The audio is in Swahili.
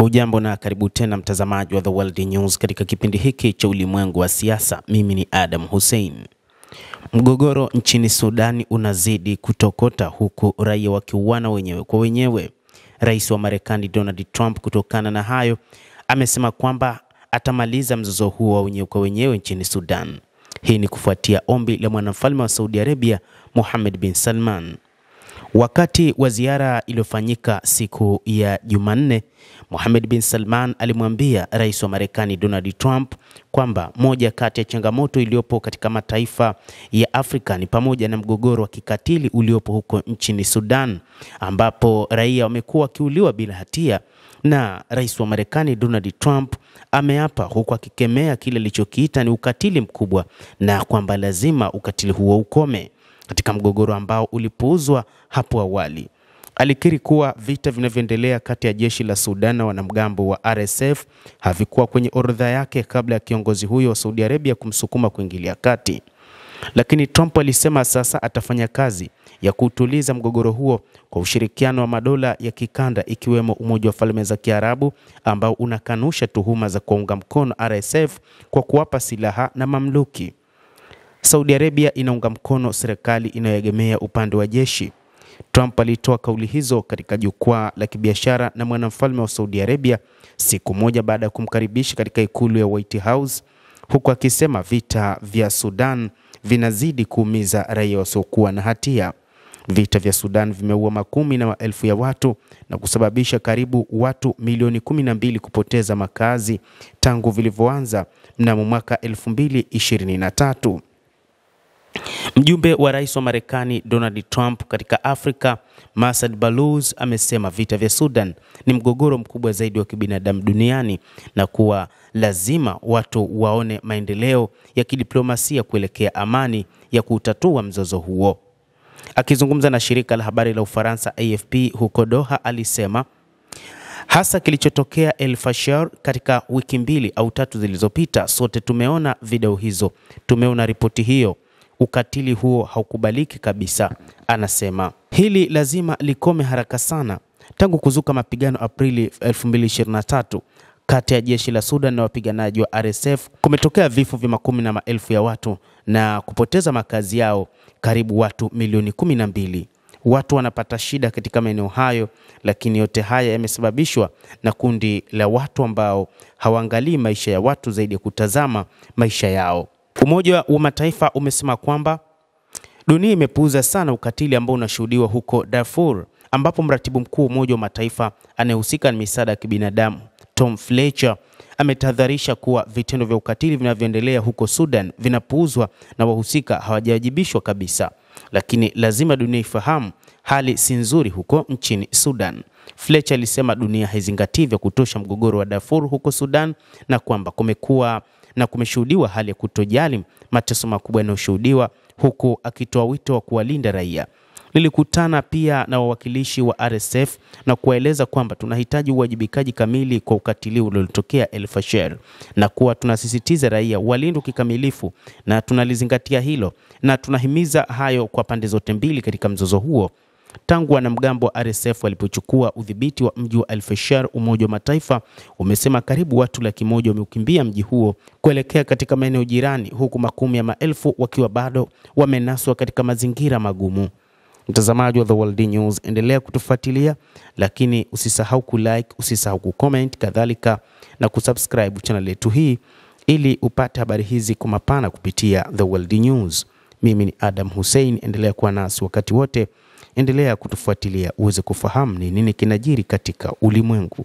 Hujambo na karibu tena mtazamaji wa The World News katika kipindi hiki cha ulimwengu wa siasa. Mimi ni Adam Hussein. Mgogoro nchini Sudani unazidi kutokota huku raia wakiuana wenyewe kwa wenyewe. Rais wa Marekani Donald Trump kutokana na hayo amesema kwamba atamaliza mzozo huo wa wenyewe kwa wenyewe nchini Sudan. Hii ni kufuatia ombi la mwanamfalme wa Saudi Arabia Mohammed bin Salman. Wakati wa ziara iliyofanyika siku ya Jumanne, Mohammed bin Salman alimwambia rais wa Marekani Donald Trump kwamba moja kati ya changamoto iliyopo katika mataifa ya Afrika ni pamoja na mgogoro wa kikatili uliopo huko nchini Sudan, ambapo raia wamekuwa wakiuliwa bila hatia, na rais wa Marekani Donald Trump ameapa huku akikemea kile alichokiita ni ukatili mkubwa na kwamba lazima ukatili huo ukome katika mgogoro ambao ulipuuzwa hapo awali. Alikiri kuwa vita vinavyoendelea kati ya jeshi la Sudan na wanamgambo wa RSF havikuwa kwenye orodha yake kabla ya kiongozi huyo wa Saudi Arabia kumsukuma kuingilia kati. Lakini Trump alisema sasa atafanya kazi ya kutuliza mgogoro huo kwa ushirikiano wa madola ya kikanda ikiwemo Umoja wa Falme za Kiarabu ambao unakanusha tuhuma za kuunga mkono RSF kwa kuwapa silaha na mamluki. Saudi Arabia inaunga mkono serikali inayoegemea upande wa jeshi. Trump alitoa kauli hizo katika jukwaa la kibiashara na mwanamfalme wa Saudi Arabia siku moja baada ya kumkaribisha katika ikulu ya White House, huku akisema vita vya Sudan vinazidi kuumiza raia wasiokuwa na hatia. Vita vya Sudan vimeua makumi na maelfu ya watu na kusababisha karibu watu milioni 12 kupoteza makazi tangu vilivyoanza mnamo mwaka 2023. Mjumbe wa rais wa Marekani Donald Trump katika Afrika, Masad Balouz, amesema vita vya Sudan ni mgogoro mkubwa zaidi wa kibinadamu duniani na kuwa lazima watu waone maendeleo ya kidiplomasia kuelekea amani ya kutatua mzozo huo. Akizungumza na shirika la habari la Ufaransa AFP huko Doha, alisema hasa kilichotokea El Fasher katika wiki 2 au 3 zilizopita, sote tumeona video hizo, tumeona ripoti hiyo. Ukatili huo haukubaliki kabisa, anasema. Hili lazima likome haraka sana. Tangu kuzuka mapigano Aprili 2023 kati ya jeshi la Sudan na wapiganaji wa RSF, kumetokea vifo vya makumi na maelfu ya watu na kupoteza makazi yao karibu watu milioni 12. Watu wanapata shida katika maeneo hayo, lakini yote haya yamesababishwa na kundi la watu ambao hawaangalii maisha ya watu zaidi ya kutazama maisha yao. Umoja wa Mataifa umesema kwamba dunia imepuuza sana ukatili ambao unashuhudiwa huko Darfur, ambapo mratibu mkuu wa Umoja wa Mataifa anayehusika na misaada ya kibinadamu Tom Fletcher ametahadharisha kuwa vitendo vya ukatili vinavyoendelea huko Sudan vinapuuzwa na wahusika hawajawajibishwa kabisa. Lakini lazima dunia ifahamu hali si nzuri huko nchini Sudan. Fletcher alisema dunia haizingatii vya kutosha mgogoro wa Darfur huko Sudan na kwamba kumeshuhudiwa hali ya kutojali mateso makubwa yanayoshuhudiwa, huku akitoa wito wa kuwalinda raia. Nilikutana pia na wawakilishi wa RSF na kuwaeleza kwamba tunahitaji uwajibikaji kamili kwa ukatili uliotokea El Fasher na kuwa tunasisitiza raia walindwe kikamilifu, na tunalizingatia hilo na tunahimiza hayo kwa pande zote mbili katika mzozo huo. Tangu wanamgambo wa RSF walipochukua udhibiti wa mji wa El Fasher, Umoja wa Mataifa umesema karibu watu 100,000 wameukimbia mji huo kuelekea katika maeneo jirani, huku makumi ya maelfu wakiwa bado wamenaswa katika mazingira magumu. Mtazamaji wa The World News, endelea kutufuatilia, lakini usisahau kulike, usisahau kucomment, kadhalika na kusubscribe channel yetu hii ili upate habari hizi kwa mapana kupitia The World News. Mimi ni Adam Hussein, endelea kuwa nasi wakati wote, endelea kutufuatilia uweze kufahamu ni nini kinajiri katika ulimwengu.